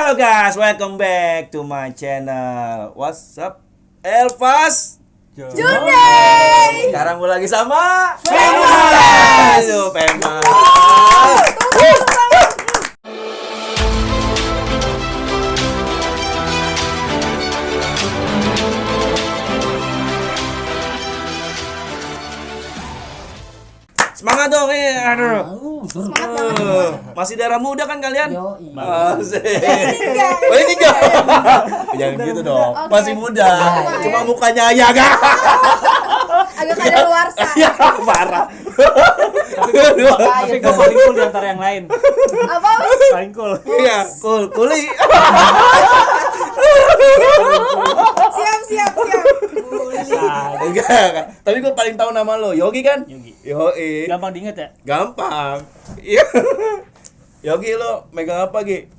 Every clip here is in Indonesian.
Halo guys, welcome back to my channel. What's up, Elvas Junai. Sekarang gue lagi sama Pemas. Aduh, Pemas. Semangat dong, aduh. Semangat banget. Masih darah muda kan kalian? Yoi. Asik. Enggak. Oh ini enggak. Jangan gitu dong. Oke. Masih muda. Iya. Cuma mukanya ya gak. Agak kadaluarsa. Ya parah. Tapi gue paling cool di antara yang lain. Apa? Paling cool. Iya, kuli. Siap. Enggak. Tapi gue paling tahu nama lo, Yogi kan? Yogi. Yoi. Gampang diinget ya? Gampang. Iya. Yogi lo megang apa, Gi?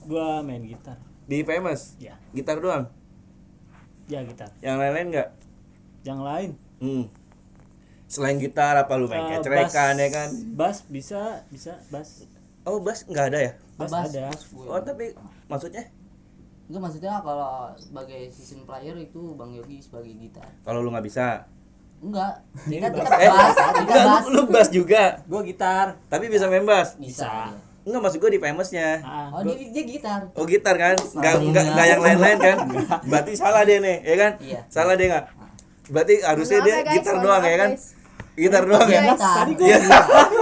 Gua main gitar. Di Famous? Ya. Gitar doang. Ya gitar. Yang lain-lain enggak? Yang lain. Selain gitar apa lu main kecerekan ya kan? Bass bisa bass. Oh, bass enggak ada ya? Bass ada. Oh, tapi maksudnya Itu maksudnya kalau sebagai season player itu Bang Yogi sebagai gitar. kalau lu nggak bisa. Enggak. Ini Kita bass. tetap bass, kita Enggak, bass. lu bass juga. Gua gitar. Tapi bisa main bass. Bisa. Enggak, maksud gue di Famous-nya. Oh, dia gitar. Oh, gitar kan? Enggak yang lain-lain kan? Berarti salah dia nih, ya kan? Iya. Salah dia enggak? Berarti harusnya Maaf dia ya, guys, gitar mohon doang maaf, ya kan? guys. Gitar doang ya? Gitar. Tadi gua Iya.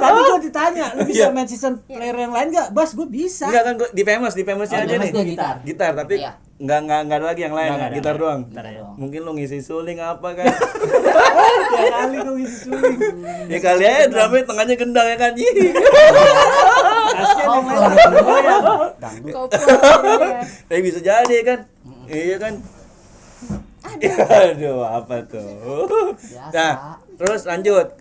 tadi gua ditanya, lu bisa Iya. main season player yang lain enggak? Bass gua bisa. Enggak kan gua di Famous-nya Oh, aja Famous nih. gua gitar. Gitar, tapi Iya. enggak ada lagi yang lain, Nggak ada. gitar doang. Gitar aja. Mungkin lu ngisi suling apa kan? Tiap kali gua ngisi suling. Ya kali aja drumnya tengahnya gendang ya kan? Ih. Kasian yang lain. Dangdut. Koplo. Tapi bisa jadi kan? Iya kan? Aduh, apa tuh? Biasa. Nah, terus lanjut.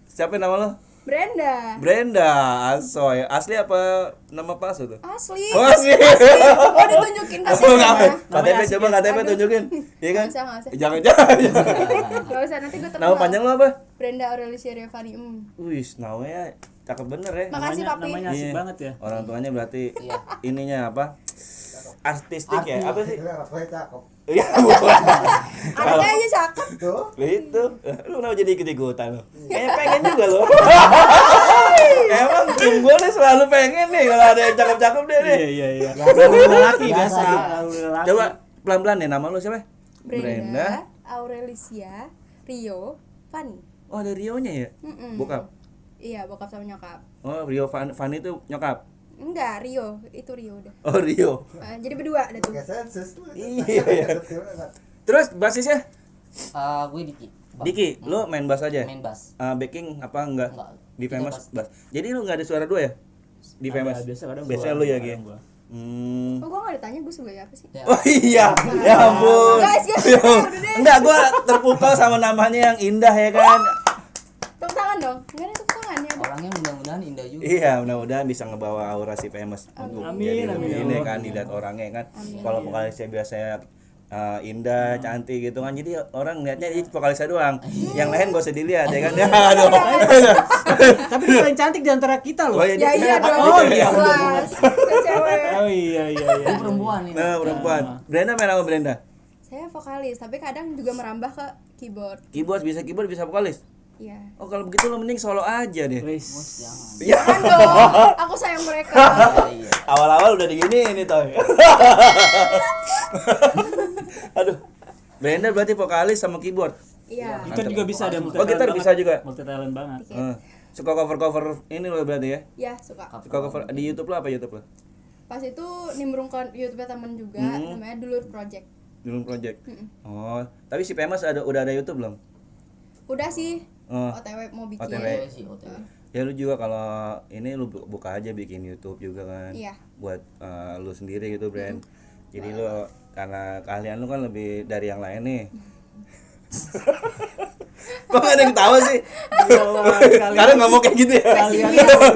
Siapa nama lo? Brenda. Brenda Asoy. Asli apa nama palsu tuh? Asli. Oh, asli. Oh, ditunjukin Oh, KTP. ngapain? Namanya KTP asli coba ya? KTP tunjukin. Iya kan? Nggak usah. Jangan. Enggak usah, nanti gue Nama panjang lo apa? Brenda Aurelicia Revani. Wih, namanya cakep bener ya. Makasih, Papi. Namanya asik Iya. banget ya. Orang tuanya berarti Iya. ininya apa? Artistik ya? Arti. Apa sih? cakep. Iya, bukan. Anaknya aja cakep. Itu. Lu kenapa jadi ikut-ikutan lo? Kayaknya pengen juga lo. Emang tim gue nih selalu pengen nih kalau ada yang cakep-cakep deh nih. Iya. Biasa. Lelaki Biasa. biasa. Lelaki. Coba pelan-pelan nih, nama lu siapa? Brenda Aurelicia Rio Fani. Oh, ada Rio-nya ya? Bokap. Iya, bokap sama nyokap. Oh, Rio Fani itu nyokap. Enggak, Rio. Itu Rio udah. Oh, Rio. Jadi berdua ada tuh. Pakai sensus lu. Iya. Terus basisnya? Gue Diki. Bang. Diki, lu main bass aja? Main bass. Backing apa enggak? Enggak. Di Kita Famous bass. bass. Jadi lu enggak ada suara dua ya? Di Famous. Biasa kadang Biasanya gua, lu ya, kadang Gi? gua. Oh, gua enggak ditanya gue sebagai apa sih? Ya. Oh iya, ya ampun. Guys, Ya ampun. udah deh. Enggak, gua terpukau sama namanya yang indah ya kan. Tepuk tangan dong. Enggak ada tepuk tangan ya. Orangnya mudah-mudahan indah juga. Iya, mudah-mudahan bisa ngebawa aura si Famous untuk Amin, jadi amin, lebih ini amin. kan dilihat orangnya kan. Amin. Kalau vokalisnya biasanya indah, cantik gitu kan. Jadi orang lihatnya ini vokalisnya doang. Yang lain gak usah dilihat ya kan. Ya, aduh. Tapi dia paling cantik di antara kita loh. Oh, Ya iya dong. Oh, iya. Jelas. Kan cewek. Oh iya. Dia perempuan ini. Nah, perempuan. Brenda main apa Brenda? Saya vokalis, tapi kadang juga merambah ke keyboard. Keyboard bisa vokalis. Iya. Oh, kalau begitu lo mending solo aja deh. Wis. Jangan. Ya. Kan dong. Aku sayang mereka. Iya. Awal-awal udah digini ini toh. Aduh. Brenda berarti vokalis sama keyboard. Iya. Gitar juga bisa ada multi Oh, gitar bisa juga. Multi talent banget. Suka cover-cover ini lo berarti ya? Ya, suka. Suka cover di YouTube lo apa YouTube lo? Pas itu nimbrung ke YouTube temen juga, namanya Dulur Project. Dulu project. Oh, tapi si Pemas udah ada YouTube belum? Udah sih. Oh. OTW mau bikin. OTW. OTW sih, OTW. Ya lu juga kalau ini lu buka aja bikin YouTube juga kan. Iya. Buat lu sendiri gitu, Brand. Jadi lu karena keahlian lu kan lebih dari yang lain nih. Kok gak ada yang tahu sih? Karena ngomong kayak gitu ya.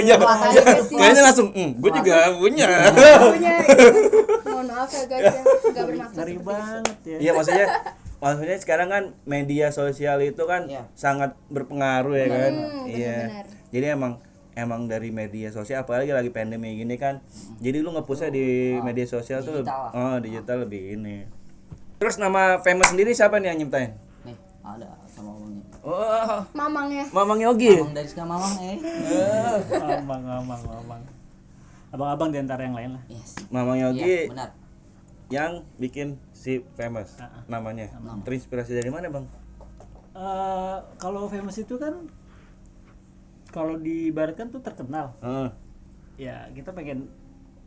Iya. Kayaknya langsung, gue juga punya. Punya. Mohon maaf ya guys ya, enggak bermaksud. Ngeri seperti itu. banget ya. Iya, maksudnya sekarang kan media sosial itu kan Iya. sangat berpengaruh ya kan. benar, Iya. benar. Jadi emang emang dari media sosial, apalagi lagi pandemi gini kan. Jadi lu nge-pushnya di media sosial tuh digital digital lebih ini. Terus nama famous sendiri siapa nih yang nyiptain? nih ada sama omongnya Oh, Mamang ya. Mamang Yogi. Mamang dari sekarang mamang Mamang. Abang-abang di antara yang lain lah. yes Mamang iya Yogi benar yang bikin si famous namanya. Terinspirasi dari mana, Bang? Kalau famous itu kan kalau diibaratkan tuh terkenal. Ya, kita pengen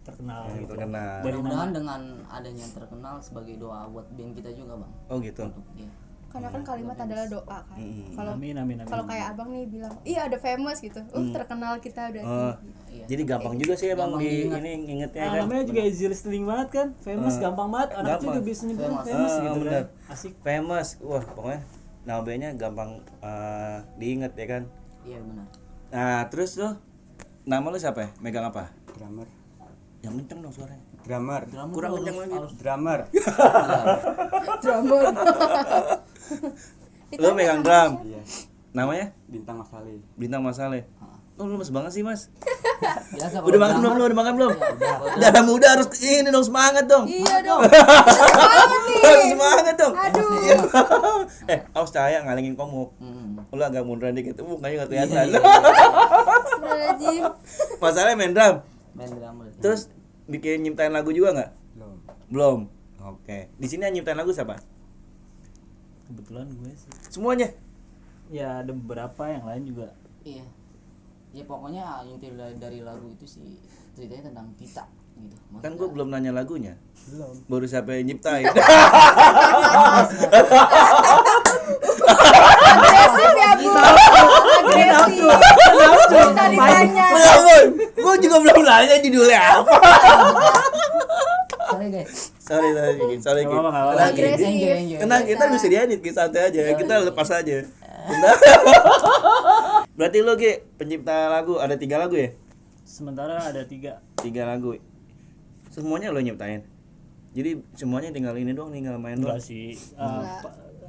terkenal gitu. Terkenal. Dari mudah-mudahan dengan adanya terkenal sebagai doa buat band kita juga bang Oh gitu. iya Karena kan kalimat adalah doa kan. Kalau Amin. kalau kayak abang nih bilang, iya ada famous gitu. Terkenal kita udah tinggi. iya Jadi gampang juga sih Bang Gampang di diingat. ini ingetnya kan. Namanya juga easy listening banget kan. Famous gampang banget. Anak kecil Gampang. juga bisa nyebut famous gitu bener. kan. Asik. Famous. Wah, pokoknya nama bandnya gampang diinget ya kan. iya benar Nah, terus lu nama lu siapa ya? Megang apa? Drummer. Yang kenceng dong suaranya. Drummer. Kurang kenceng lagi. Drummer. Drummer. Lu megang drum. Iya. Namanya? Bintang Mas Ali. Bintang Mas Ale. Oh, lu lemes banget sih, Mas. biasa Udah makan belum? Lu udah makan belum? Darah muda harus ini dong, semangat dong. Iya dong. Semangat nih. Harus semangat dong. Aduh. Awas cahaya ngalingin komuk. Lu agak munduran dikit, mukanya enggak kelihatan. Astagfirullahaladzim. Masalahnya main drum. main drummer Terus bikin nyiptain lagu juga nggak? Belum. Belum. Oke. Di sini yang nyiptain lagu siapa? Kebetulan gue sih. Semuanya. Ya ada beberapa yang lain juga. iya ya pokoknya inti dari lagu itu sih ceritanya tentang kita gitu Kan gua belum nanya lagunya. Belum. Baru siapa yang nyiptain. Agresif ya bu. Agresif. Kita ditanya. Belum. Gua juga belum nanya judulnya apa. sorry guys Sorry. Nggak apa-apa, nggak apa-apa. Tenang, Agresif. enjoy Tenang, kita bisa diedit, kita santai aja. Kita lepas aja. Bentar. Berarti lo Ki, pencipta lagu ada 3 lagu ya? Sementara ada 3. 3 lagu. Semuanya lo nyiptain. Jadi semuanya tinggal ini doang, tinggal main doang. Enggak sih.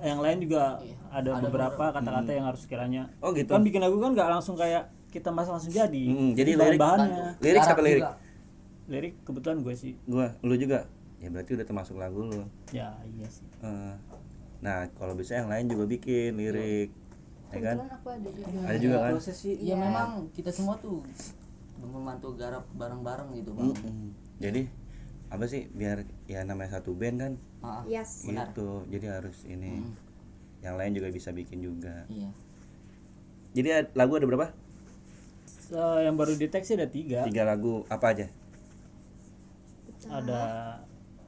Yang lain juga ada beberapa kata-kata yang harus kiranya. Oh gitu. Kan bikin lagu kan nggak langsung kayak kita langsung jadi. Jadi lirik bahannya. lirik siapa Garap lirik? juga. Lirik kebetulan gue sih. Lu juga. Ya berarti udah termasuk lagu lu. Ya iya sih. Nah, kalau bisa yang lain juga bikin lirik. Ya kan? Kebetulan aku ada juga. Ada juga kan? Proses sih. ya memang kita semua tuh membantu garap bareng-bareng gitu bang Jadi apa sih biar ya namanya satu band kan Yes. gitu. Jadi harus ini. Yang lain juga bisa bikin juga. iya Jadi lagu ada berapa? Yang baru deteksi ada 3. 3 lagu apa aja? Ada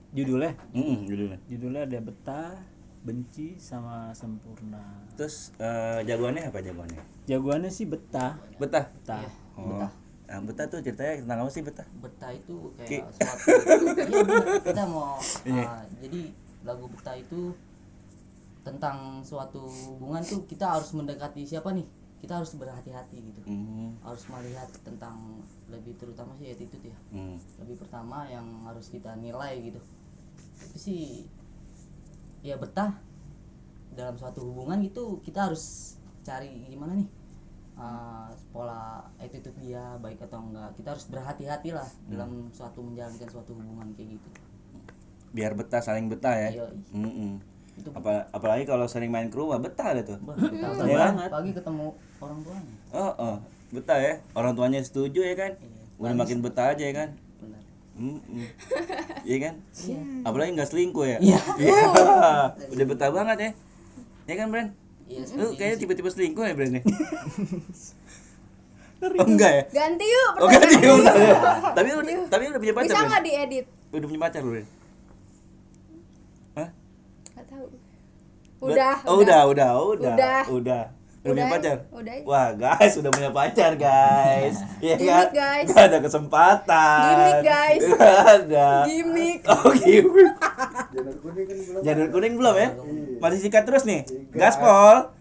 judulnya. Judulnya. Judulnya ada Betah, Benci sama Sempurna. Terus jagoannya apa jagoannya? Jagoannya sih Betah. Betah. Betah. Oh. Nah, betah tuh ceritanya tentang apa sih betah? betah itu Ki. kayak suatu iya bener. Kita mau jadi lagu betah itu tentang suatu hubungan tuh kita harus mendekati siapa nih kita harus berhati-hati gitu harus melihat tentang lebih terutama sih attitude ya lebih pertama yang harus kita nilai gitu itu sih ya betah dalam suatu hubungan gitu kita harus cari gimana nih pola attitude dia baik atau enggak kita harus berhati-hati lah dalam suatu menjalankan suatu hubungan kayak gitu Biar betah, saling betah ya. Yoi. Itu Apalagi kalau sering main ke rumah betah deh tuh. betah Iya kan? banget pagi ketemu orang tuanya Betah ya. Orang tuanya setuju ya kan. Udah makin betah aja ya kan. benar Iya kan? Apalagi nggak selingkuh ya. Iya. Udah betah banget ya. Ya kan Bren? iya Lu kayaknya tiba-tiba selingkuh ya Bren nih. Oh enggak ya? Ganti yuk. Oh ganti pertanyaan. ya. Tapi udah punya pacar Bisa Bren? nggak diedit? Udah punya pacar Bren? Hah? Nggak tahu. Udah. Udah Udah. punya Udah, pacar? udah. Wah guys, udah punya pacar guys. Iya Gimik, kan? guys. Gak ada kesempatan. Gimik, guys. Gak ada. Gimik. Oh gimik. Janur kuning kan belum. Janur kuning belum ya? Masih sikat terus nih. Gaspol.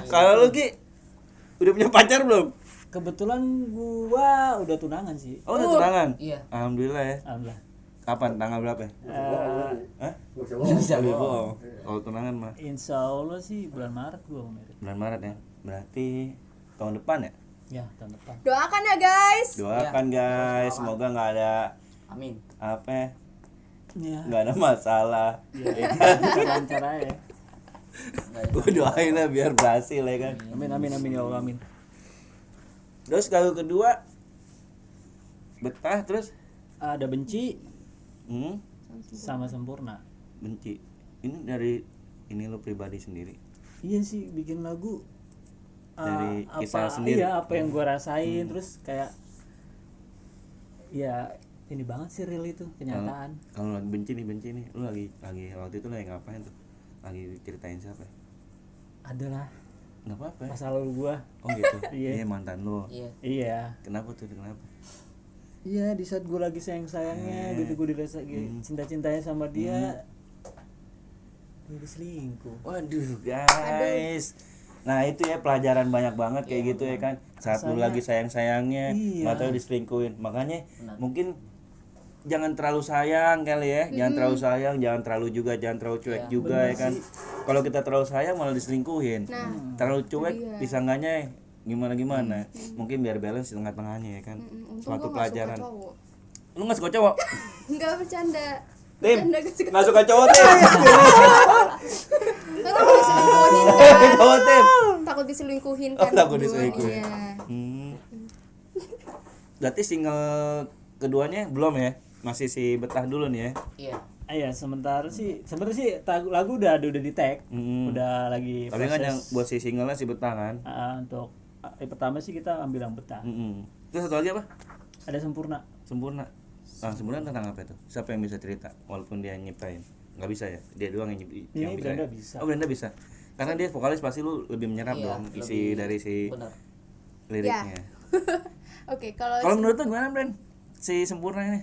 Kalau lu Ki udah punya pacar belum? Kebetulan gua udah tunangan sih. Oh udah tunangan? iya Alhamdulillah ya. Alhamdulillah. Kapan? Tanggal berapa ya? Hah? bisa Boleh bohong bohong. Kalau tunangan mah Insya Allah sih bulan Maret gua mau married. bulan Maret ya. Berarti tahun depan ya? Ya, tahun depan. Doakan ya guys. Doakan guys, semoga nggak ada Amin. apa ya, Ya. nggak ada masalah. Lancar aja. Nggak ada. Gue doain lah biar berhasil ya kan. Amin amin amin ya Allah amin. Terus kalau kedua betah terus Ada benci hmm, sama sempurna. benci. Ini dari ini lo pribadi sendiri. Iya sih bikin lagu Dari apa, kisah sendiri. Iya, apa yang gue rasain terus kayak ya ini banget sih real itu kenyataan. Kalau lagi benci nih, lu lagi waktu itu lagi ngapain tuh? Lagi ceritain siapa? Adalah Nggak apa-apa. Ya? masa lalu gua. Oh gitu. Iya. Iya mantan lu. Iya. Iya. Kenapa tuh? Kenapa? Iya, di saat gua lagi sayang-sayangnya gitu gua dirasa cinta-cintanya sama dia. Dia diselingkuh. Waduh guys. Nah itu ya pelajaran banyak banget kayak gitu ya kan. Saat lu lagi sayang-sayangnya, Iya. nggak tahu diselingkuhin. Makanya mungkin jangan terlalu sayang kali ya. Jangan terlalu sayang, jangan terlalu cuek juga ya kan. Kalau kita terlalu sayang malah diselingkuhin. Terlalu cuek disangkanya gimana. Mungkin biar balance di tengah-tengahnya ya kan. Untung Suatu gua nggak pelajaran. suka cowok. Lu nggak suka cowok? Enggak bercanda. Tim, Bercanda gak suka. nggak suka cowok Tim. Takut diselingkuhin kan. Cowok Tim. Takut diselingkuhin Oh, kan. takut duluan, diselingkuhin. Iya. Berarti single keduanya belum ya? Masih si betah dulu nih ya. Iya. Iya, sebenarnya sih lagu udah di tag. Udah lagi Tapi kan yang proses. buat si singlenya si betah kan. Untuk pertama sih kita ambil yang betah. Terus satu lagi apa? Ada sempurna. Sempurna. Nah, sempurna tentang apa itu? Siapa yang bisa cerita walaupun dia nyiptain? Nggak bisa ya? Dia doang yang Ini Brenda ya? bisa. Oh, Brenda bisa. Karena dia vokalis pasti lu lebih menyerap Iya, dong isi lebih- dari si Benar. liriknya. Oke, kalau Kalau menurut lu gimana, Bren? Si Sempurna ini?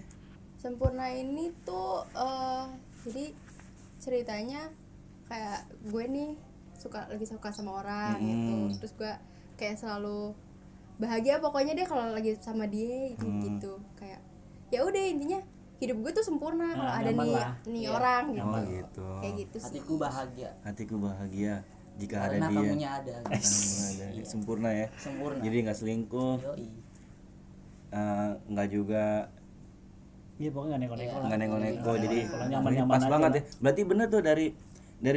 Sempurna ini tuh jadi ceritanya kayak gue nih lagi suka sama orang gitu. Terus gue kayak selalu bahagia pokoknya deh kalau lagi sama dia gitu. Kayak ya udah intinya hidup gue tuh sempurna kalau ada nyaman nih lah. nih orang gitu. Oh, gitu. Kayak gitu sih. Hatiku bahagia Hatiku bahagia jika ada karena dia. kamunya ada. Kamu ada. Sempurna ya. Sempurna. Jadi nggak selingkuh, Yoi. nggak juga Iya, pokoknya nggak neko-neko lah. nggak neko-neko. Jadi Kalau nyaman-nyaman pas aja banget lah. ya. Berarti bener tuh dari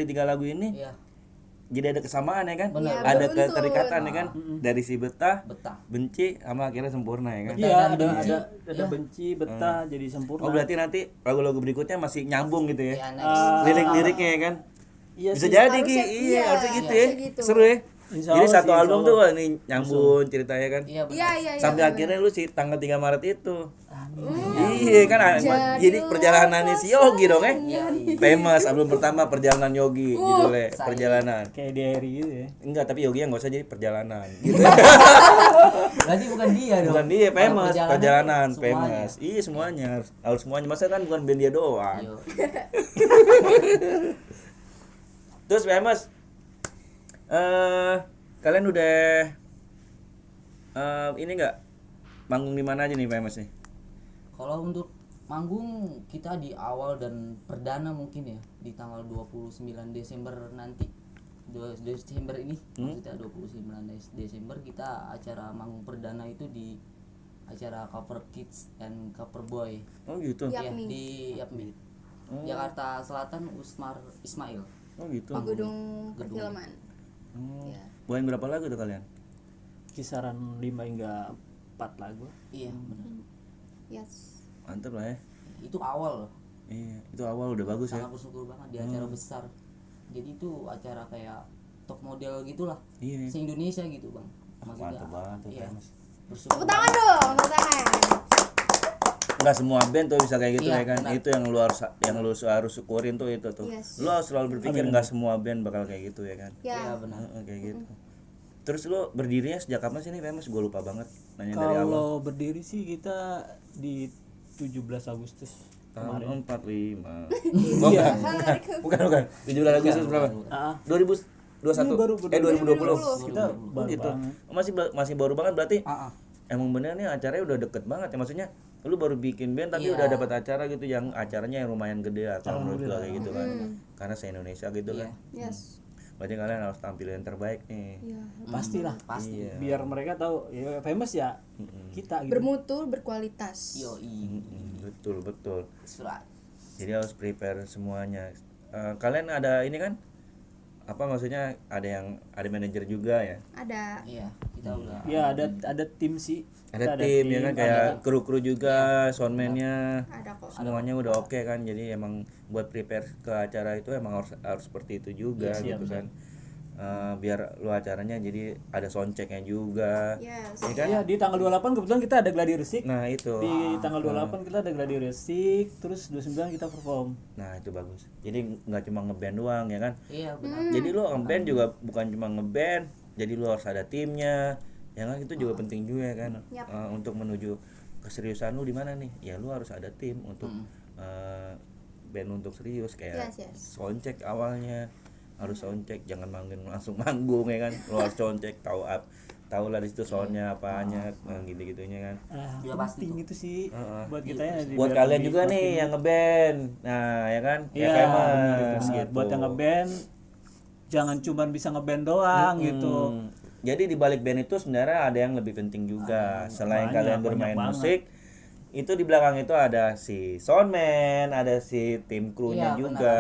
3 lagu ini Iya. jadi ada kesamaan ya kan? Benar. Iya, Ada beruntun. keterikatan ya kan? Dari si betah, Betah. benci sama akhirnya sempurna ya kan? Iya, Dan ada benci. ada benci, betah, jadi sempurna. Oh berarti nanti lagu-lagu berikutnya masih nyambung gitu ya? Ya, next. Lirik-liriknya ya kan? Iya Bisa sih. jadi Ki, Harusnya iya iya, harusnya gitu ya. harusnya gitu. Seru ya. Insya Jadi Allah satu sih, insya album Allah. tuh wah, ini nyambung ceritanya kan? Iya benar. Iya. Sampai akhirnya lu sih tanggal 3 Maret itu. Amin. Iya kan jadi Jadilah perjalanannya si Yogi dong ya. Iya. Famous album pertama Perjalanan Yogi judulnya Saya. Perjalanan. Kayak diary gitu ya. Enggak, tapi Yogi yang enggak usah jadi perjalanan gitu. Berarti bukan dia dong. Bukan dia Kalau famous, perjalanan semuanya. famous. Iya semuanya harus semuanya. Masa kan bukan band dia doang. Yo. Terus famous kalian udah ini enggak manggung di mana aja nih famous nih? Kalau untuk manggung kita di awal dan perdana mungkin ya di tanggal 29 Desember nanti. 2 Desember ini maksudnya 29 Desember kita acara manggung perdana itu di acara Cover Kids and Cover Boy. Oh gitu. Ya, Yapmi. di Yapmi. Jakarta Selatan Usmar Ismail. Oh gitu. Di gedung perfilman. Ya. Bawain berapa lagu tuh kalian? Kisaran 5 hingga 4 lagu. Iya, benar. Yes. Mantep lah ya. Itu awal. Iya, itu awal udah bagus ya. Sangat bersyukur banget di acara besar. Jadi itu acara kayak top model gitulah. Iya. Se-Indonesia gitu, Bang. Mantep banget tuh Iya. famous. Bersyukur. Tepuk tangan dong, tepuk tangan. Enggak semua band tuh bisa kayak gitu Iya, ya kan. benar. Itu yang lu harus syukurin tuh itu tuh. Yes. Lu harus selalu berpikir enggak semua band bakal kayak gitu ya kan. Iya, Ya. benar. Kayak gitu. Terus lu berdirinya sejak kapan sih nih famous? Gue lupa banget nanya dari awal. Kalau berdiri sih kita di 17 Agustus kemarin. Tahun 45. Bukan. 17 Agustus berapa? Ah, 2021. Ini baru 2020. kita Oh baru gitu. banget. Masih baru banget berarti. Ah. Emang bener nih acaranya udah deket banget ya, maksudnya lu baru bikin band tapi udah dapat acara gitu yang acaranya yang lumayan gede lah kalau menurut gua kayak gitu kan. Karena se Indonesia gitu kan. Yes. berarti kalian harus tampil yang terbaik nih. Iya, Pastilah. Pasti. Iya. Biar mereka tahu ya famous ya kita gitu. bermutu, berkualitas. Yoi. Betul. Surat. Jadi harus prepare semuanya. Kalian ada ini kan? Apa maksudnya ada manajer juga ya? Ada. Iya, kita udah. Ya ada tim sih. Ada Kita tim ya kan, kayak ada- kru-kru juga, soundman-nya. Ada kok. Semuanya udah oke kan. Jadi emang buat prepare ke acara itu emang harus seperti itu juga gitu kan. Biar lu acaranya jadi ada soundchecknya juga. Yes. Ya kan? Ya di tanggal 28 kebetulan kita ada gladi resik. Nah, itu. Di tanggal 28 kita ada gladi resik, terus 29 kita perform. Nah, itu bagus. Jadi nggak cuma ngeband doang ya kan. Iya, benar. Jadi lu ngeband juga bukan cuma ngeband, jadi lu harus ada timnya. Ya kan itu juga penting juga kan. Yap. Untuk menuju keseriusan lu di mana nih? Ya lu harus ada tim untuk band untuk serius kayak Yes. soundcheck awalnya. Harus soundcheck, jangan langsung manggung ya kan. Lu harus soundcheck, tahu lah di situ soundnya apanya, gitu-gitunya kan. Udah pasti Penting itu sih buat kita ya. Buat biar kalian lebih juga nih makin- yang ngeband. Nah, ya kan? Iya, Kayak famous benar. gitu. Buat yang ngeband jangan cuma bisa ngeband doang gitu. Jadi di balik band itu sebenarnya ada yang lebih penting juga. Selain banyak, kalian banyak bermain banget. musik, itu di belakang itu ada si soundman, ada si tim krunya Iya, juga.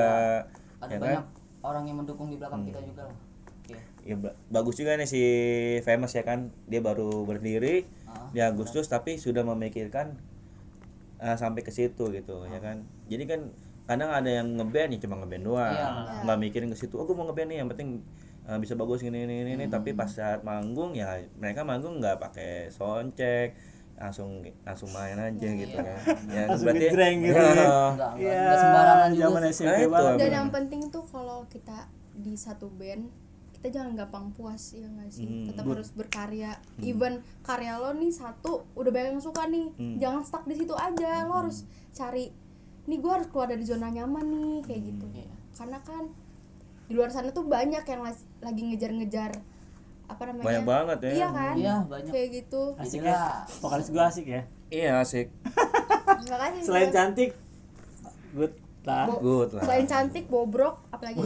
Ada Ya kan? banyak orang yang mendukung di belakang kita juga lah. Oke. Ya, bagus juga nih si famous ya kan. Dia baru berdiri di Agustus tapi sudah memikirkan sampai ke situ gitu ya kan. Jadi kan kadang ada yang ngeband ya cuma ngeband doang. Iya. Nggak mikirin ke situ. Oh, gue mau ngeband nih, yang penting bisa bagus gini tapi pas saat manggung ya mereka manggung nggak pakai soundcheck, langsung main aja gitu kan. Ya Langsung ngejreng gitu ya. Enggak Iya, sembarangan juga. zaman sih. SMP Nah, itu. banget. Dan yang penting tuh kalau kita di satu band, kita jangan gampang puas ya nggak sih. Tetap harus berkarya. Even karya lo nih satu udah banyak yang suka nih, jangan stuck di situ aja. Lo harus cari, nih gue harus keluar dari zona nyaman nih kayak gitu. Iya. Karena kan di luar sana tuh banyak yang lagi ngejar-ngejar apa namanya? Banyak banget ya. Iya kan? Iya, banyak. Kayak gitu. Asik Inilah. ya. Vokalis gue asik ya. Iya asik. Terima kasih. Selain Bang. cantik, good lah. Good lah. Selain cantik, bobrok, apalagi?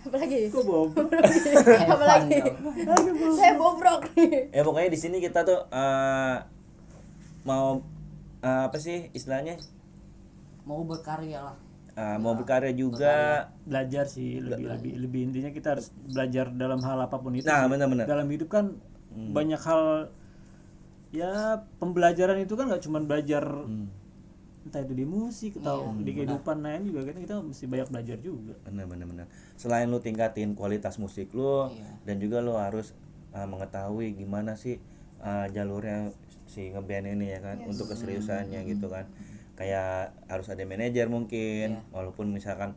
apalagi? Kok bob? apalagi? Saya bobrok nih. Ya pokoknya di sini kita tuh mau apa sih istilahnya? Mau berkarya lah. Mau berkarya juga. Belajar sih lebih intinya kita harus belajar dalam hal apapun itu. Nah, sih. benar-benar. Dalam hidup kan banyak hal ya pembelajaran itu kan nggak cuma belajar entah itu di musik atau di kehidupan lain juga kan kita mesti banyak belajar juga. Benar. Selain lu tingkatin kualitas musik lu dan juga lu harus mengetahui gimana sih jalurnya si ngeband ini ya kan untuk keseriusannya gitu kan. Kayak harus ada manajer mungkin walaupun misalkan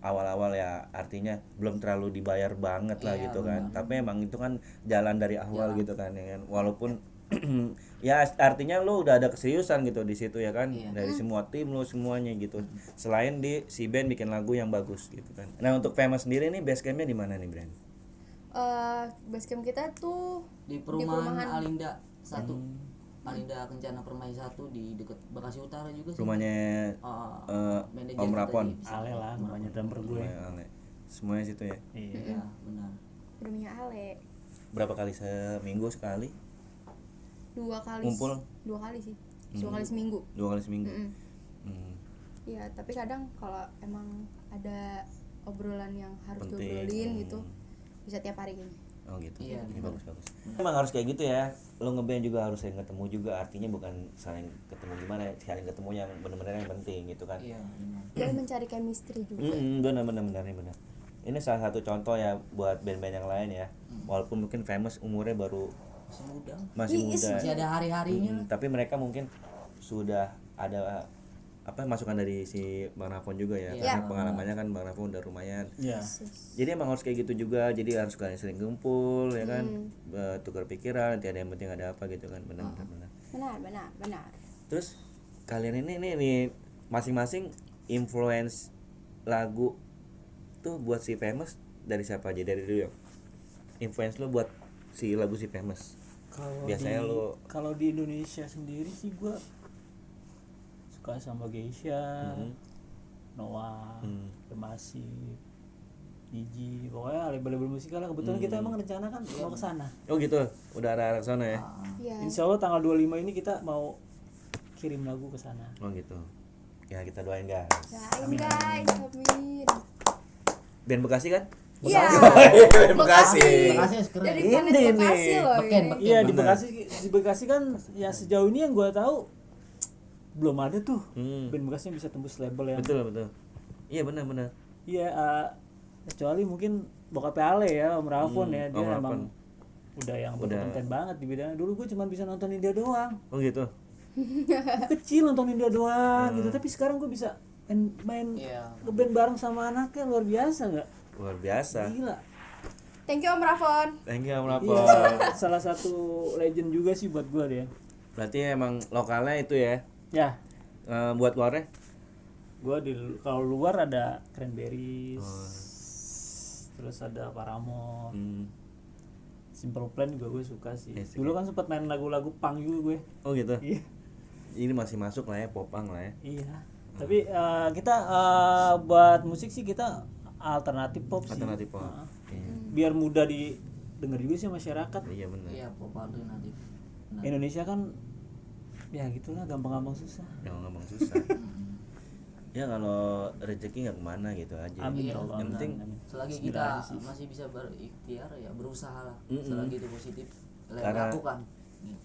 awal-awal ya artinya belum terlalu dibayar banget lah gitu kan. Tapi emang itu kan jalan dari awal gitu kan ya kan. Walaupun ya artinya lu udah ada keseriusan gitu di situ ya kan dari semua tim lu semuanya gitu. Selain di si band bikin lagu yang bagus gitu kan. Nah, untuk famous sendiri nih base campnya di mana nih, Brand? Basecamp kita tuh Di perumahan Alinda 1. Alinda Kencana Permai 1 di dekat Bekasi Utara juga sih. Rumahnya Manajer Om kita Rapon. di- Ale lah namanya drummer gue. Rumahnya Ale. Semuanya situ ya. Iya. Iya, benar. namanya Ale. Berapa kali seminggu sekali? 2 kali. Ngumpul? 2 kali sih. 2 kali seminggu. 2 kali seminggu. Mm-mm. Iya, tapi kadang kalau emang ada obrolan yang harus Penting. diobrolin gitu, bisa tiap hari kayaknya. Oh gitu. Iya, Ini bagus. Emang harus kayak gitu ya. Lo ngeband juga harus saling ketemu juga. Artinya bukan saling ketemu gimana, saling ketemu yang benar-benar yang penting gitu kan. Iya, benar. Dan mencari chemistry juga. Benar. Ini salah satu contoh ya buat band-band yang lain ya. Walaupun mungkin famous umurnya baru Masih muda. masih muda. Masih ada hari-harinya. Tapi mereka mungkin sudah ada masukan dari si Bang Rafon juga ya. Karena pengalamannya kan Bang Rafon udah lumayan. Iya. Jadi emang harus kayak gitu juga. Jadi harus kalian sering kumpul ya kan. Tukar pikiran, nanti ada yang penting ada apa gitu kan. Benar. Benar. Terus kalian ini nih masing-masing influence lagu tuh buat si famous dari siapa aja, dari dulu ya. Influence lo buat si lagu si famous. Biasanya Kalau di Indonesia sendiri sih gua suka sama Geisha, Noah, The Massive, Gigi, pokoknya label-label musikal lah. Kebetulan kita emang rencana kan mau ke sana. Oh gitu, udah ada arah sana ya. Iya. Insya Allah tanggal 25 ini kita mau kirim lagu ke sana. Oh gitu. Ya kita doain guys. Doain guys, amin. Band Bekasi kan? Iya. Bekasi. Bekasi keren. Dari Ini planet Bekasi nih. loh Beken, ini. beken. Iya di bener. Bekasi kan ya sejauh ini yang gue tahu belum ada tuh band Bekasi yang bisa tembus label yang. Betul. Iya benar. Iya kecuali mungkin bokapnya Ale ya Om Rafon ya dia Om Rafon. emang udah yang berkonten banget di bidangnya. Dulu gue cuma bisa nontonin dia doang. Oh gitu. Gua kecil nontonin dia doang gitu, tapi sekarang gue bisa main Iya. ngeband bareng sama anaknya, luar biasa nggak? Luar biasa. Gila. Thank you Om Rafon. Thank you Om Iya, Rapon. salah satu legend juga sih buat gue dia. Berarti emang lokalnya itu ya. Ya, Buat luarnya? gue kalau luar ada Cranberries, terus ada Paramore, Simple Plan juga gue suka sih. Yes, Dulu kan sempat main lagu-lagu punk juga gue. Oh gitu. Iya. Ini masih masuk lah ya, popang lah ya. Iya. Tapi kita buat musik sih kita alternatif pop sih. Alternatif pop. Heeh. Iya. Biar mudah didengar juga sih masyarakat. Iya benar. Iya, pop alternatif. Benar. Indonesia kan ya gitulah gampang-gampang susah. Yang ngomong susah. Ya kalau rezeki nggak kemana gitu aja. Amin Iya, ya Allah. Yang penting Selagi kita masih bisa berikhtiar ya berusaha lah. Selagi itu positif Karena- lakukan.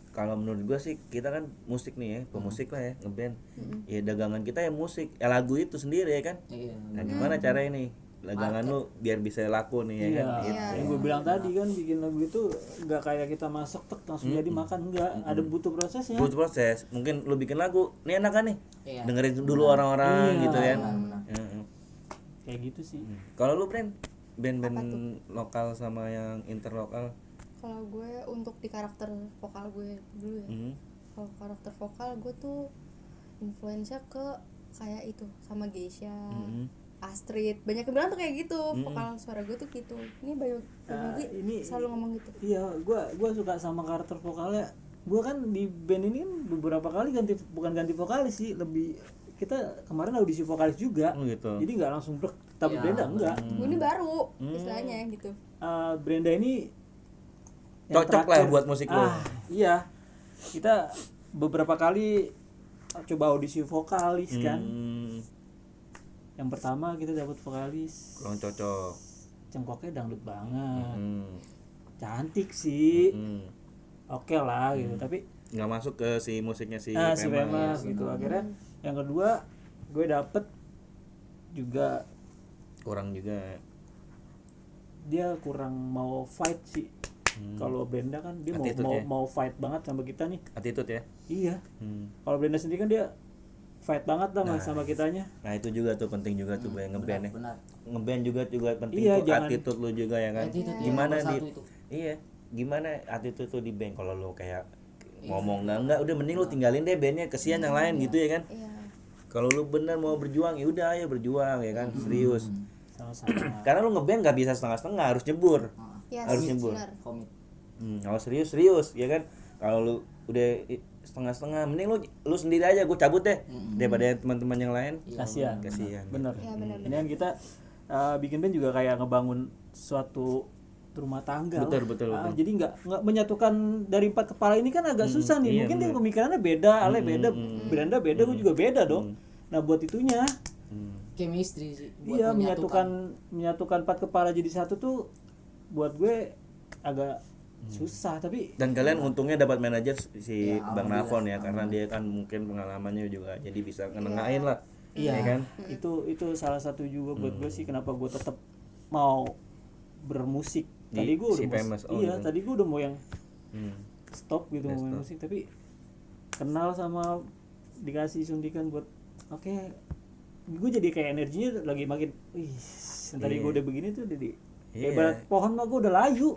kalau menurut gua sih kita kan musik nih ya, pemusik lah ya, ngeband. Ya dagangan kita ya musik, ya lagu itu sendiri ya kan. Iya. Nah gimana cara ini dagangan lu biar bisa laku nih ya Iya, kan? Gitu. yang gue bilang tadi kan bikin lagu itu nggak kayak kita masak tek langsung jadi makan, enggak, ada butuh prosesnya. Butuh proses. Mungkin lu bikin lagu, nih enak kan nih? Iya. Dengerin dulu orang-orang Iya. gitu kan. Benar. Heeh. Kayak gitu sih. Kalau lu band lokal sama yang interlokal. Kalau gue untuk di karakter vokal gue dulu ya. Kalau karakter vokal gue tuh influence ke kayak itu sama Geisha, Astrid, banyak yang bilang tuh kayak gitu. Vokal suara gue tuh gitu. Ini Bayu Yogi ini- selalu ngomong gitu. Iya, gua suka sama karakter vokalnya. Gua kan di band ini kan beberapa kali bukan ganti vokalis sih, lebih kita kemarin audisi vokalis juga. Oh gitu. Jadi nggak langsung brek kita Iya, Brenda enggak. Gue ini baru istilahnya gitu. Brenda ini yang Cocok lah buat musik lu. Iya. Kita beberapa kali coba audisi vokalis kan. Yang pertama kita dapat vokalis Kurang cocok. cengkoknya dangdut banget. Hmm. Cantik sih. Hmm. Oke lah gitu, tapi Nggak masuk ke si musiknya si si Pema. Pemas gitu. Akhirnya yang kedua gue dapet juga Kurang juga. dia kurang mau fight sih. Kalau Brenda kan dia Attitude-nya. mau fight banget sama kita nih. Attitude ya. Iya. Kalau Brenda sendiri kan dia fight banget lah sama kitanya. Nah itu juga tuh penting juga tuh yang ngeband ya. Benar. Ngeband juga penting Iya, tuh jangan- attitude lu juga ya kan. Attitude yang Gimana nomor di satu itu. Iya, gimana attitude tuh di band kalau lu kayak ngomong enggak udah mending lu tinggalin deh bandnya, kesian yang lain gitu ya kan. Iya. Kalau lu bener mau berjuang ya udah ayo berjuang ya kan, serius. Sama-sama. Karena lu ngeband nggak bisa setengah-setengah, harus nyebur. Yes, Harus nyebur. benar. Komit. Kalau serius ya kan. Kalau lu udah setengah-setengah mending lu sendiri aja, gue cabut deh daripada teman-teman yang lain. Kasihan. Kasihan. Bener. Iya, benar. Ini kan kita bikin band juga kayak ngebangun suatu rumah tangga lah. Betul. Jadi nggak menyatukan dari 4 kepala ini kan agak susah nih. Iya, Mungkin dia pemikirannya beda, Ale beda, Brenda beda, gue juga beda dong. Nah buat itunya, Chemistry sih. iya menyatukan 4 kepala jadi satu tuh buat gue agak susah. Tapi Dan kalian untungnya dapat manajer si Ya, Bang Rafon ya, karena dia kan mungkin pengalamannya juga jadi bisa ngenengahin lah. iya Ya kan? itu salah satu juga buat gue sih kenapa gue tetap mau bermusik. Di Tadi gue si udah Pemas, oh iya gitu. tadi gue udah mau yang Hmm. stop gitu Ya, mau main stop. musik, tapi kenal sama dikasih suntikan buat gue jadi kayak energinya lagi makin tadi gue udah begini tuh jadi Iya. ibarat pohon mah gue udah layu.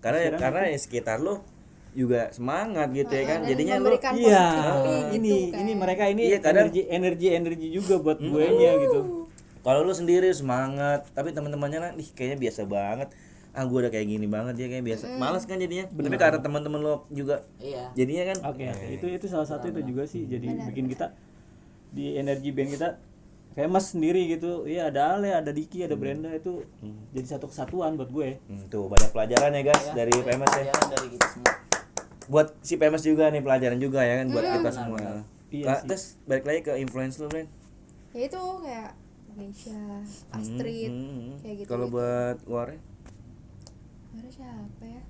Karena ya sekitar lo juga semangat gitu ya kan. Dan Jadinya lo memberikan Iya, positively gitu kan. ini mereka ini Iya, kadang- energi juga buat gue nya gitu. kalau lo sendiri semangat, tapi teman-temannya kan kayaknya biasa banget. Gue udah kayak gini banget dia kayak biasa. Malas kan jadinya. Tapi karena teman-teman lo juga Iya. jadinya kan Oke, itu salah satu itu juga sih jadi bikin kita di energi band kita famous sendiri gitu. Iya, ada Ale, ada Diki, ada Brenda, itu jadi satu kesatuan buat gue. Tuh banyak pelajaran ya guys dari famous ya. dari kita semua. Buat si famous juga nih pelajaran juga ya kan buat kita semua. Iya Kak, sih. terus balik lagi ke influence lu, Bren. Ya itu kayak Malaysia, Astrid, kayak gitu. Kalau buat luarnya? Ada siapa ya?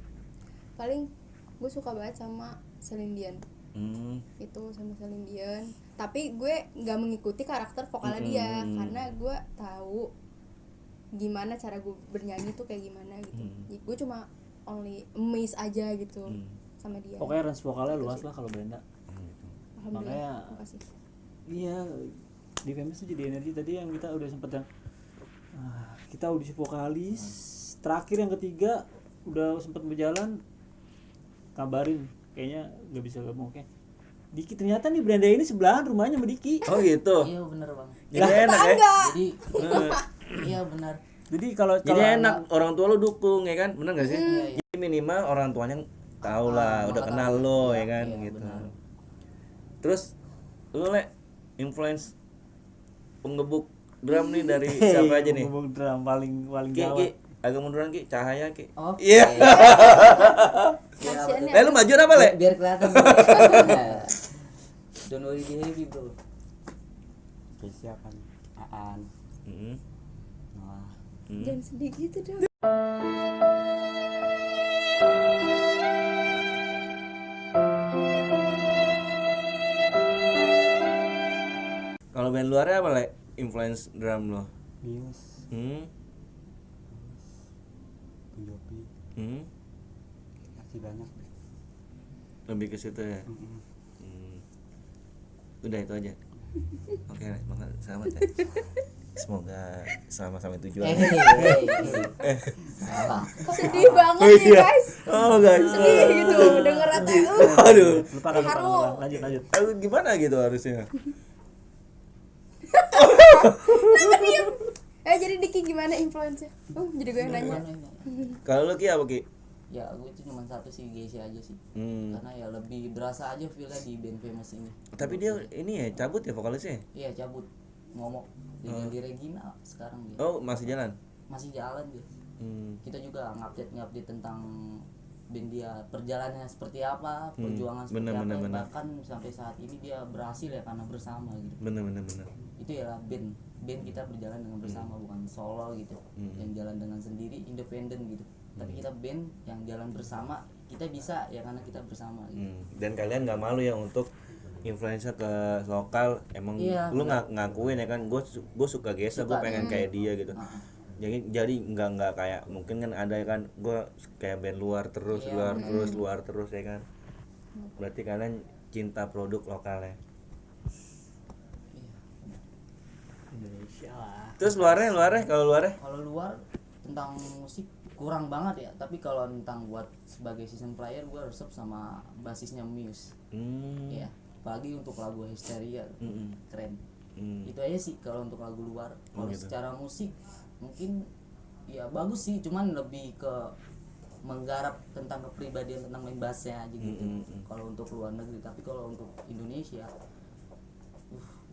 Paling gue suka banget sama Celine Dion. Itu sama Celine Dion. Tapi gue nggak mengikuti karakter vokalnya dia karena gue tahu gimana cara gue bernyanyi tuh kayak gimana gitu. Jadi gue cuma only amazed aja gitu sama dia. Pokoknya range vokalnya luas lah kalau Brenda. Alhamdulillah. Makanya Makasih. iya, di famous tuh jadi energi. Tadi yang kita udah sempet yang kita audisi vokalis, terakhir yang ketiga udah sempet berjalan, kabarin kayaknya nggak bisa gabung. Oke, Diki ternyata nih Brenda ini sebelahan rumahnya sama Diki. Oh gitu. Iya bener bang. Jadi enak ya. Jadi iya benar. Jadi kalau Jadi enak orang tua lu dukung ya kan? Bener gak sih? Jadi minimal orang tuanya tahu lah, udah kenal lo ya kan gitu. benar. Terus lu influence penggebuk drum nih dari siapa aja nih? ngomong drum paling Ki, gawat. agak munduran Ki, cahaya Ki. Oh, Iya. Kasian ya. Lu maju apa le? biar kelihatan. Don't worry be happy bro. Siapa nih? Aan. Wah. Jangan sedih gitu dong. Kalau band luarnya apa le? Influence drum lo? Muse. Jopi. Masih banyak deh. Lebih ke situ ya. Udah itu aja. Oke, semangat selamat ya. Semoga sama-sama tujuan. Salah. Sedih banget nih guys. Oh guys. Sedih gitu denger kata Aduh. Lupakan, Haru. lanjut. Aduh, gimana gitu harusnya? Kenapa diem? Jadi Diki gimana influence-nya? Jadi gue yang nanya. Kalau lu Ki apa Ki? Ya gue itu cuma satu sih Geisha aja sih. Hmm. Karena ya lebih berasa aja feel-nya di band famous ini. Tapi dia ini ya cabut ya vokalisnya? Iya cabut ngomong di Regina sekarang dia. Oh masih jalan? Masih jalan dia. Kita juga ngupdate tentang band dia, perjalanannya seperti apa, perjuangan seperti apa, bener. bahkan sampai saat ini dia berhasil ya karena bersama gitu. Bener. Itu ya band kita berjalan dengan bersama, bukan solo gitu, yang jalan dengan sendiri, independen gitu. Tapi kita band yang jalan bersama, kita bisa ya karena kita bersama gitu. Dan kalian nggak malu ya untuk influencer ke lokal, emang Iya, lu ngakuin ya kan, gue suka Gesa, gue pengen kayak dia gitu. Jadi nggak kayak mungkin kan ada kan gue kayak band luar terus ya kan. Berarti kalian cinta produk lokal ya. Indonesia lah. Terus luarnya kalau luarnya Kalau luar tentang musik kurang banget ya, tapi kalau tentang buat sebagai season player gue resep sama basisnya Muse. Iya, apalagi untuk lagu Hysteria keren. Itu aja sih kalau untuk lagu luar. Kalau secara musik mungkin ya bagus sih, cuman lebih ke menggarap tentang kepribadian, tentang main bassnya aja gitu. Kalau untuk luar negeri, tapi kalau untuk Indonesia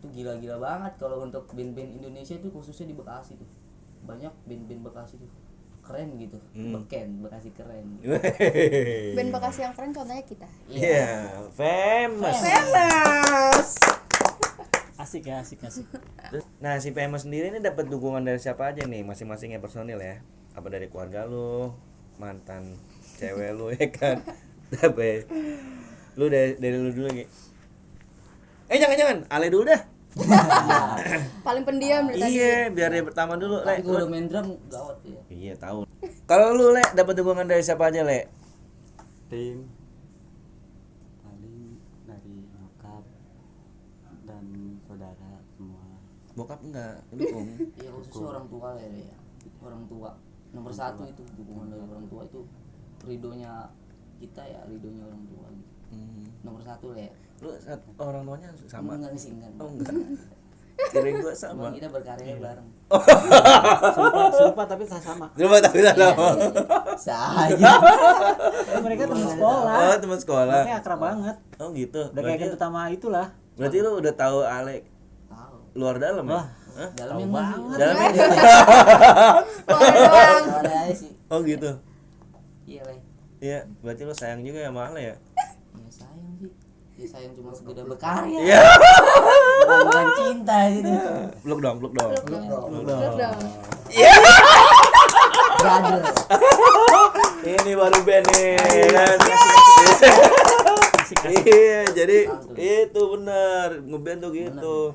itu gila-gila banget. Kalau untuk band-band Indonesia itu khususnya di Bekasi tuh banyak band-band Bekasi tuh keren gitu. Bekasi keren gitu. Band Bekasi yang keren contohnya kita. Iya, famous. Asik. Nah, si famous sendiri ini dapat dukungan dari siapa aja nih, masing-masingnya personil ya? Apa dari keluarga lu, mantan cewek lu ya kan? Tapi lu dari lu dulu Ki. Jangan, Ale dulu dah. Paling pendiam dari tadi. Iya, biar dia pertama dulu, Le. Tapi kalau udah main drum gawat ya. Iya, tahu. Kalau lu, Le, dapat dukungan dari siapa aja, Le? Tim paling dari nyokap dan saudara semua. Bokap enggak dukung. Iya khususnya orang tua ya. Orang tua nomor satu itu dukungan dari orang tua itu ridonya kita ya, ridonya orang tua gitu. Nomor satu ya. Lu orang tuanya sama? Enggak sih enggak. Oh enggak. Kirain gua sama. Kita berkarya bareng. Serupa tapi sama. Coba tapi sama. Saja. Tapi mereka teman sekolah. Oh, teman sekolah. Makanya akrab banget. Oh gitu. Udah kayak utama itulah. Berarti lu udah tahu Ale Tahu. luar dalam ya? Wah, Dalamnya enggak sih. Dalamnya Keluar doang. Ada aja sih. oh gitu. Iya, Leh. Iya, berarti lo sayang juga ya sama Ale ya? Ya sayang sih. Ya sayang cuma sekedar berkarya. Iya. Bukan cinta gitu. Peluk dong. Peluk dong. Brother. Ini baru band nih kan. Iya, jadi itu benar ngeband tuh gitu.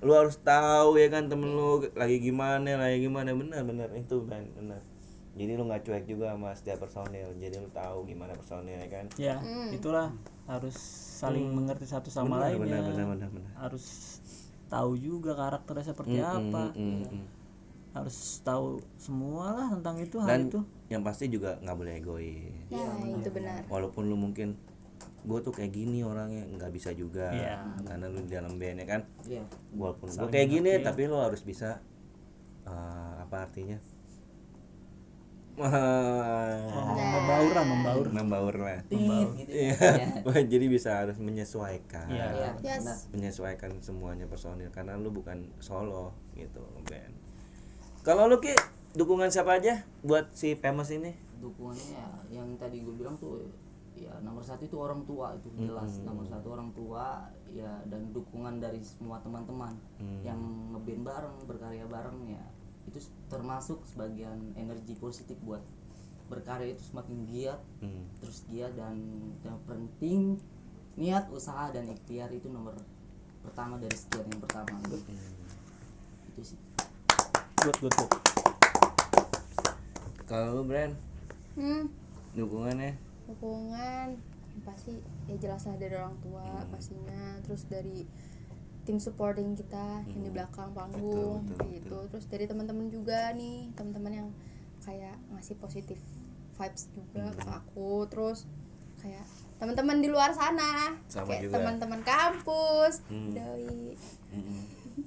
Lu harus tahu ya kan temen lu lagi gimana benar itu band benar. Jadi lu nggak cuek juga sama setiap personil. Jadi lu tahu gimana personil ya kan. Ya, itulah harus saling mengerti satu sama lainnya. Benar. Harus tahu juga karakternya seperti apa. Harus tahu semua lah tentang itu hal Dan itu. yang pasti juga nggak boleh egois. Nah, itu benar. Walaupun lu mungkin gue tuh kayak gini orangnya nggak bisa juga karena lu di dalam band ya kan. Iya. Walaupun gue kayak gini tapi lu harus bisa apa artinya membaur lah. Gitu. Iya. Jadi bisa harus menyesuaikan. Iya. Yes. Menyesuaikan semuanya personil karena lu bukan solo gitu band. Kalau lu Ki, dukungan siapa aja buat si Famous ini? Dukungannya ya, yang tadi gue bilang tuh ya nomor satu itu orang tua, itu jelas. Nomor satu orang tua ya, dan dukungan dari semua teman-teman yang ngeband bareng, berkarya bareng ya, itu termasuk sebagian energi positif buat berkarya itu semakin giat, terus giat. Dan yang penting niat, usaha, dan ikhtiar itu nomor pertama dari sekian yang pertama gitu. Itu sih. Good. Kalau lu Brand, dukungan pasti ya jelas lah dari orang tua pastinya, terus dari tim supporting kita yang di belakang panggung gitu, terus dari teman-teman juga nih, teman-teman yang kayak ngasih positif vibes juga ke aku, terus kayak teman-teman di luar sana sama kayak juga teman-teman kampus. Doi.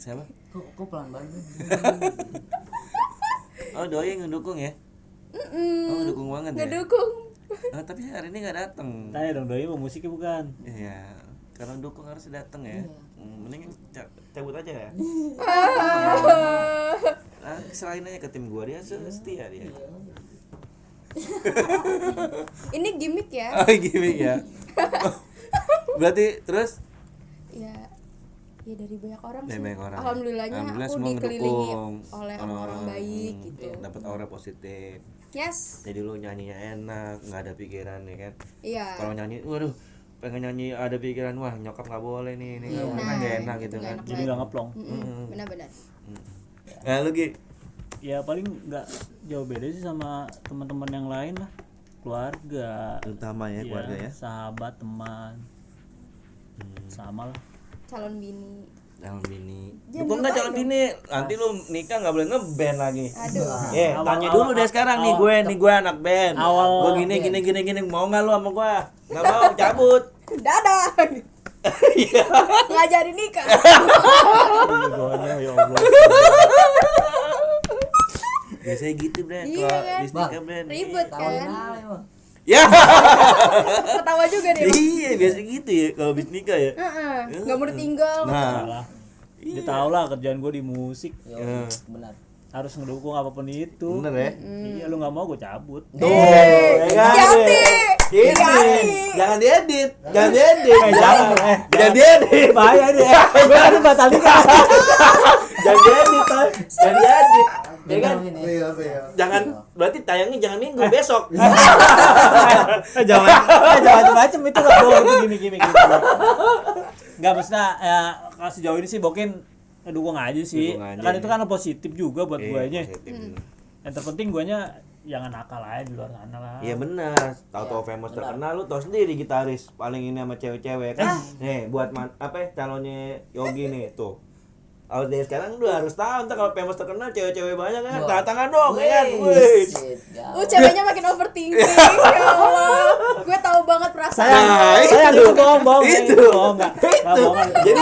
siapa? Kok pelan banget? Oh Doi yang ngedukung ya? Oh ngedukung banget ya? Ngedukung. Tapi hari ini nggak datang. Tanya dong, Doi mau musiknya bukan? Iya, kalau dukung harus datang ya. Mending cabut aja ya. Selain aja ke tim gua, dia setia dia. Ini gimmick ya. Oh gimmick ya. Berarti terus? Ya dari banyak orang Dari sih. banyak orang. Alhamdulillahnya Alhamdulillah aku semua dikelilingi ngedukung oleh orang-orang baik gitu. Dapat aura positif. Yes. Jadi lu nyanyinya enak, nggak ada pikiran ya kan. Iya. Kalau nyanyi, waduh, pengen nyanyi ada pikiran, wah nyokap nggak boleh nih, ini nggak boleh, nggak enak gitu nggak kan. enak Jadi nggak ngeplong. Benar-benar. Nah lu Gi, Ya paling nggak jauh beda sih sama teman-teman yang lain lah. Keluarga, utama ya keluarga ya. sahabat, teman, sama lah. Calon bini. Calon bini. Jangan Dukung nggak lupa calon bini? Nanti lu nikah nggak boleh ngeband lagi. Aduh. Tanya dulu deh sekarang nih gue anak band. Gue gini mau nggak lu sama gue? Nggak mau, cabut. Dadah. Nggak jadi nikah. Ya Allah. Biasanya gitu Brand. Iya, Kalau kan? bis nikah Brand. Ribet Tawain kan. Ale, Bang. Ya. Ketawa juga deh. Iya biasa gitu ya kalau bis nikah ya. Nggak mau ditinggal. Nah, Salah. Dia tahu lah kerjaan gue di musik, Yo, benar. harus ngedukung apapun itu. bener ya. Iya, lu nggak mau gue cabut. Tuh, ya kan? Hati-hati. Ini jangan diedit, jangan diedit. Bahaya deh. Gue tadi batal nikah. Jangan diedit, jangan diedit. Ya kan? Iya. Jangan berarti tayangnya jangan minggu besok. Jangan macam-macam itu nggak boleh gini. Nggak, maksudnya ya sejauh ini sih Bokin ngedukung aja sih. Dukung aja, Kan ya. itu kan positif juga buat guanya. Positif. Yang terpenting guanya jangan nakal aja di luar sana lah. Iya benar. Tahu-tahu Famous terkenal, lu tahu sendiri gitaris paling ini sama cewek-cewek kan. Nih buat calonnya Yogi nih tuh. Kalau dari sekarang lu harus tahu, ntar kalau Famous terkenal cewek-cewek banyak kan, tanda tangan dong ya kan. Wih. Ceweknya makin overthinking. Ya Allah. Gue tahu banget perasaan. Saya itu. bohong. Itu. Enggak bohong. Jadi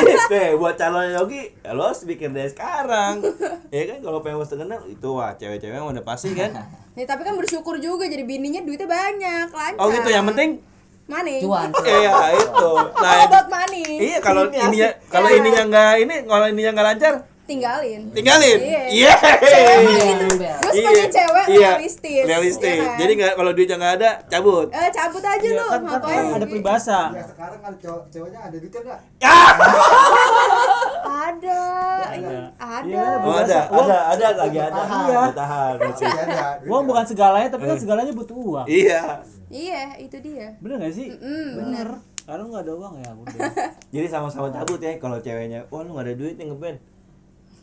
buat calon Yogi, ya lo harus bikin dari sekarang. Ya kan kalau Famous terkenal itu wah cewek-cewek yang udah pasti kan. Nih tapi kan bersyukur juga jadi bininya duitnya banyak, lancar. Oh gitu, yang penting money. Cuan. iya itu. All about money. Iya kalau ininya nggak ini, kalau ininya nggak lancar, tinggalin. Iya. Iya. Gitu. Gue sebagai cewek realistis. Realistis. ya kan? Jadi nggak, kalau duitnya nggak ada, cabut. Cabut aja Iya, lu, kan ngapain? ada peribahasa. Ya sekarang kan ceweknya ada duitnya enggak? Ada. Iya, Oh, ada lagi ada. Iya. Tahan. Pasti ada. Uang bukan segalanya, tapi kan segalanya butuh uang. Iya. Iya, itu dia. Bener gak sih? Bener. Karena nggak ada uang ya udah. Jadi sama-sama cabut ya. Kalau ceweknya, wah lu nggak ada duit nih ngeband,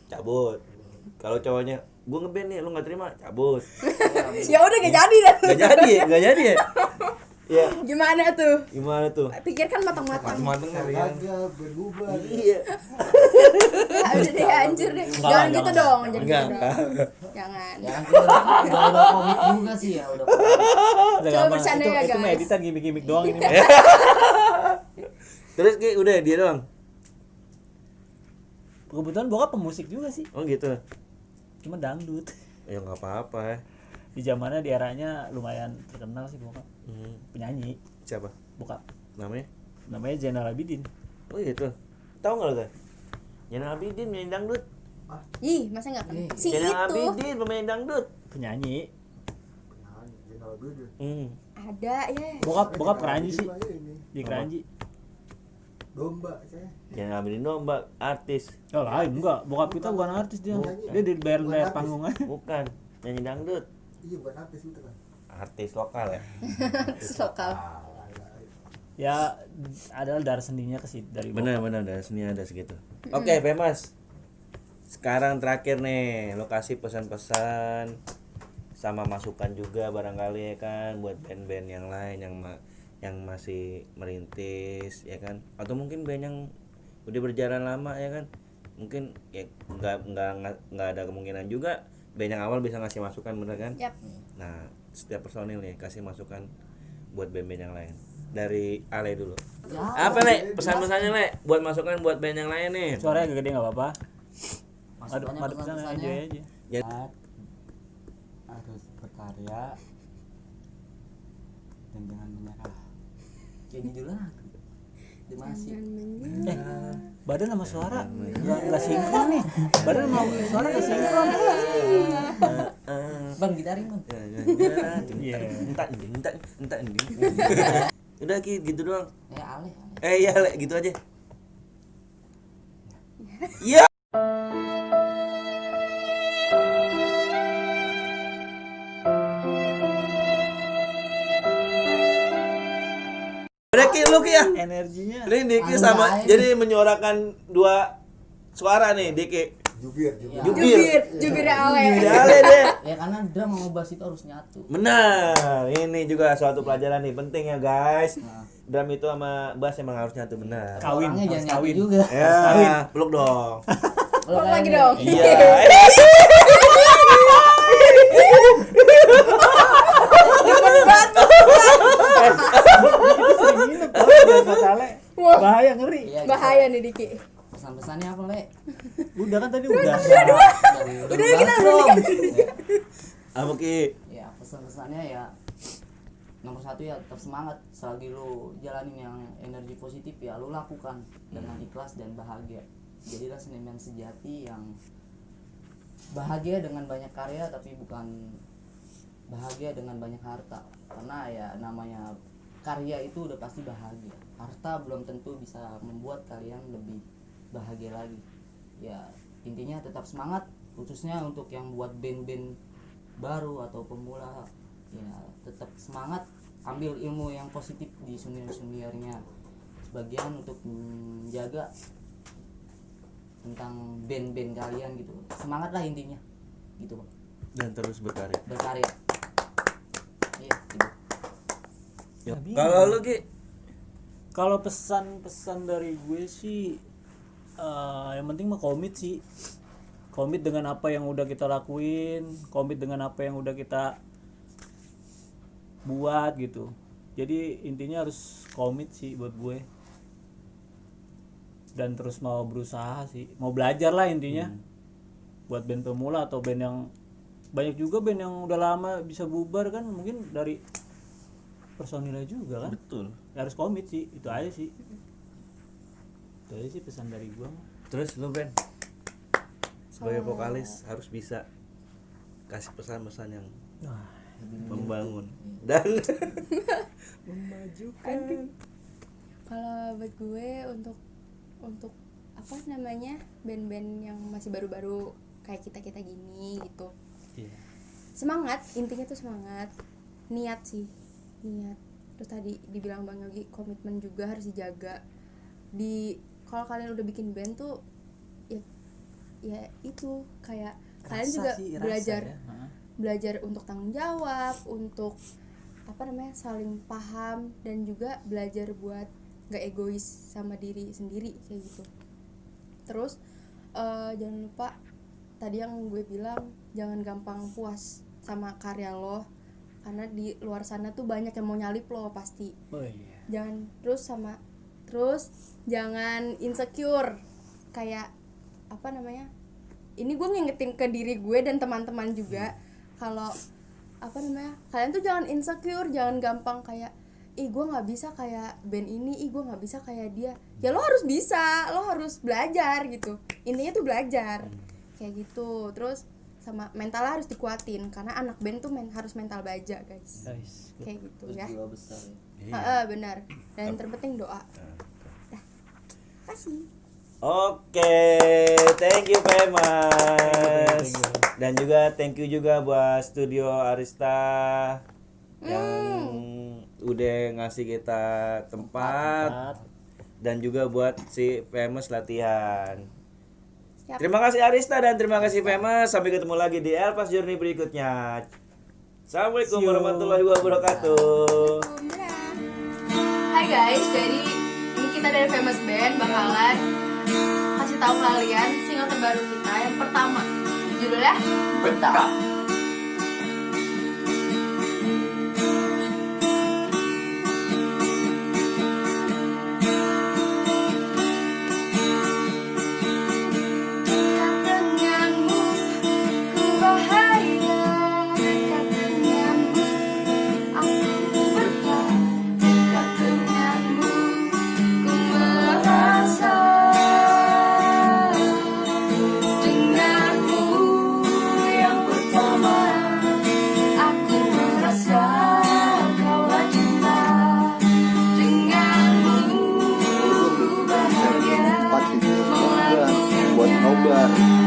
cabut. Kalau cowoknya, gua ngeband nih, lu nggak terima, cabut. Ya udah gak jadi dah. Nggak jadi ya. Iya. Gimana tuh? Gimana tuh? Pikirkan matang-matang. Mateng kalian. Harga berubah. Iya. Ya udah deh, anjir deh. Jangan gitu dong, jangan Enggak. gitu dong. Jangan. Ya kan kita udah komit juga sih ya udah. Udah Coba gampang. bercanda ya, Itu mah guys. editan gimmick-gimmick doang ini. Terus Ki, udah dia doang. Kebetulan bokap pemusik juga sih. Oh gitu. Cuma dangdut. Ya nggak apa-apa ya. Di zamannya di eranya lumayan terkenal sih bokap. Penyanyi Siapa? bokap. Namanya? Namanya Zainal Abidin. Oh gitu. Tahu nggak lo kan? Zainal Abidin pemain dangdut. Ih, masa enggak kan? Si Zainal itu Abidin pemain dangdut. Penyanyi. ada ya. Bokap keranji sih. Ini Di keranji. domba saya. Zainal Abidin domba artis. Oh lain enggak, bokap kita bukan artis dia. Dia dibayar panggungan. Bukan, nyanyi dangdut. Iya bukan artis itu kan. Artis lokal ya. Lokal. Ya adalah darah sendinya ke situ dari bokap. Benar dari sini ada segitu. Oke, Pemas. Sekarang terakhir nih, lokasi pesan-pesan sama masukan juga barangkali ya kan buat band-band yang lain yang masih merintis ya kan, atau mungkin band yang udah berjalan lama ya kan, mungkin ya nggak ada kemungkinan juga band yang awal bisa ngasih masukan, bener kan? Yap. Nah, setiap personil nih kasih masukan buat band-band yang lain. Dari Ale dulu. Apa Le? Pesan-pesannya Le buat masukan buat band yang lain nih. Suaranya agak gede enggak apa-apa. Masukannya Madu pesan pesan-pesannya aja. Ya, harus berkarya dan jangan menyerah. kayak judul lagu. Masih. Badan sama suara enggak sinkron nih. Badan sama suara enggak sinkron. Bang gitarin bang. Iya. Entar. Udah Ki, gitu doang. Ale. Iya Le, gitu aja. Iya. Udah Ki, lu Ki ya. Energinya Ini Diki sama jadi menyuarakan dua suara nih Diki. Jubir. Jubir Ale. Ale deh. Ya karena drum sama bass itu harus nyatu. Benar. Ini juga suatu pelajaran nih penting ya guys. Drum itu sama bass emang harus nyatu, benar. kawin, Orangnya harus jangan nyatu kawin. juga. Ya, peluk dong. Peluk lagi dong. Iya. Bahaya ngeri. Iya, Bahaya nih Diki. Pesan-pesannya apa Le? Udah kan tadi udah. Udah kita belum Apa Ki? Ya pesan-pesannya ya nomor satu ya tetap semangat selagi lu jalanin yang energi positif ya lu lakukan dengan ikhlas dan bahagia. Jadilah seniman sejati yang bahagia dengan banyak karya tapi bukan bahagia dengan banyak harta, karena ya namanya karya itu udah pasti bahagia, harta belum tentu bisa membuat kalian lebih bahagia lagi. Ya intinya tetap semangat, khususnya untuk yang buat band-band baru atau pemula ya tetap semangat, ambil ilmu yang positif di senior-seniornya sebagian untuk menjaga tentang band-band kalian gitu. Semangat lah intinya gitu Bang. Dan terus berkarya. Berkarya. Iya gitu. Yuk. Kalau lu Ki? Kalau pesan-pesan dari gue sih yang penting mah komit sih. Komit dengan apa yang udah kita lakuin, komit dengan apa yang udah kita buat gitu. Jadi intinya harus komit sih buat gue. Dan terus mau berusaha sih, mau belajar lah intinya. Buat band pemula atau band yang banyak juga band yang udah lama bisa bubar kan, mungkin dari personilnya juga kan. Betul. Ya, harus komit sih, itu aja sih. Itu aja sih pesan dari gua. Terus lu Ben? sebagai vokalis harus bisa kasih pesan-pesan yang membangun dan memajukan. Kalau buat gue untuk apa namanya band-band yang masih baru-baru kayak kita gini gitu, semangat, intinya tuh semangat, niat sih, niat. Terus tadi dibilang Bang Yogi, komitmen juga harus dijaga. Kalau kalian udah bikin band tuh ya itu kayak kalian juga belajar untuk tanggung jawab, untuk apa namanya saling paham, dan juga belajar buat gak egois sama diri sendiri kayak gitu. Terus jangan lupa tadi yang gue bilang, jangan gampang puas sama karya lo, karena di luar sana tuh banyak yang mau nyalip lo pasti. Terus jangan insecure, kayak apa namanya, ini gue ngingetin ke diri gue dan teman-teman juga, kalau apa namanya, kalian tuh jangan insecure, jangan gampang kayak gue nggak bisa kayak band ini, gue nggak bisa kayak dia. Ya lo harus bisa, lo harus belajar gitu, intinya tuh belajar kayak gitu. Terus sama mental harus dikuatin, karena anak band tuh harus mental baja guys. Kayak gitu ya. Jiwa besar ya. Benar. Dan yang terpenting doa. Kasih. Oke, thank you Famous. Dan juga thank you juga buat Studio Arista yang udah ngasih kita tempat dan juga buat si Famous latihan. Yap. Terima kasih Arista dan terima kasih Famous. Sampai ketemu lagi di Elpas Journey berikutnya. Assalamualaikum warahmatullahi wabarakatuh. Hai guys, jadi ini kita dari Famous Band bakalan kasih tahu kalian single terbaru kita yang pertama, judulnya Bentar. buat nobar.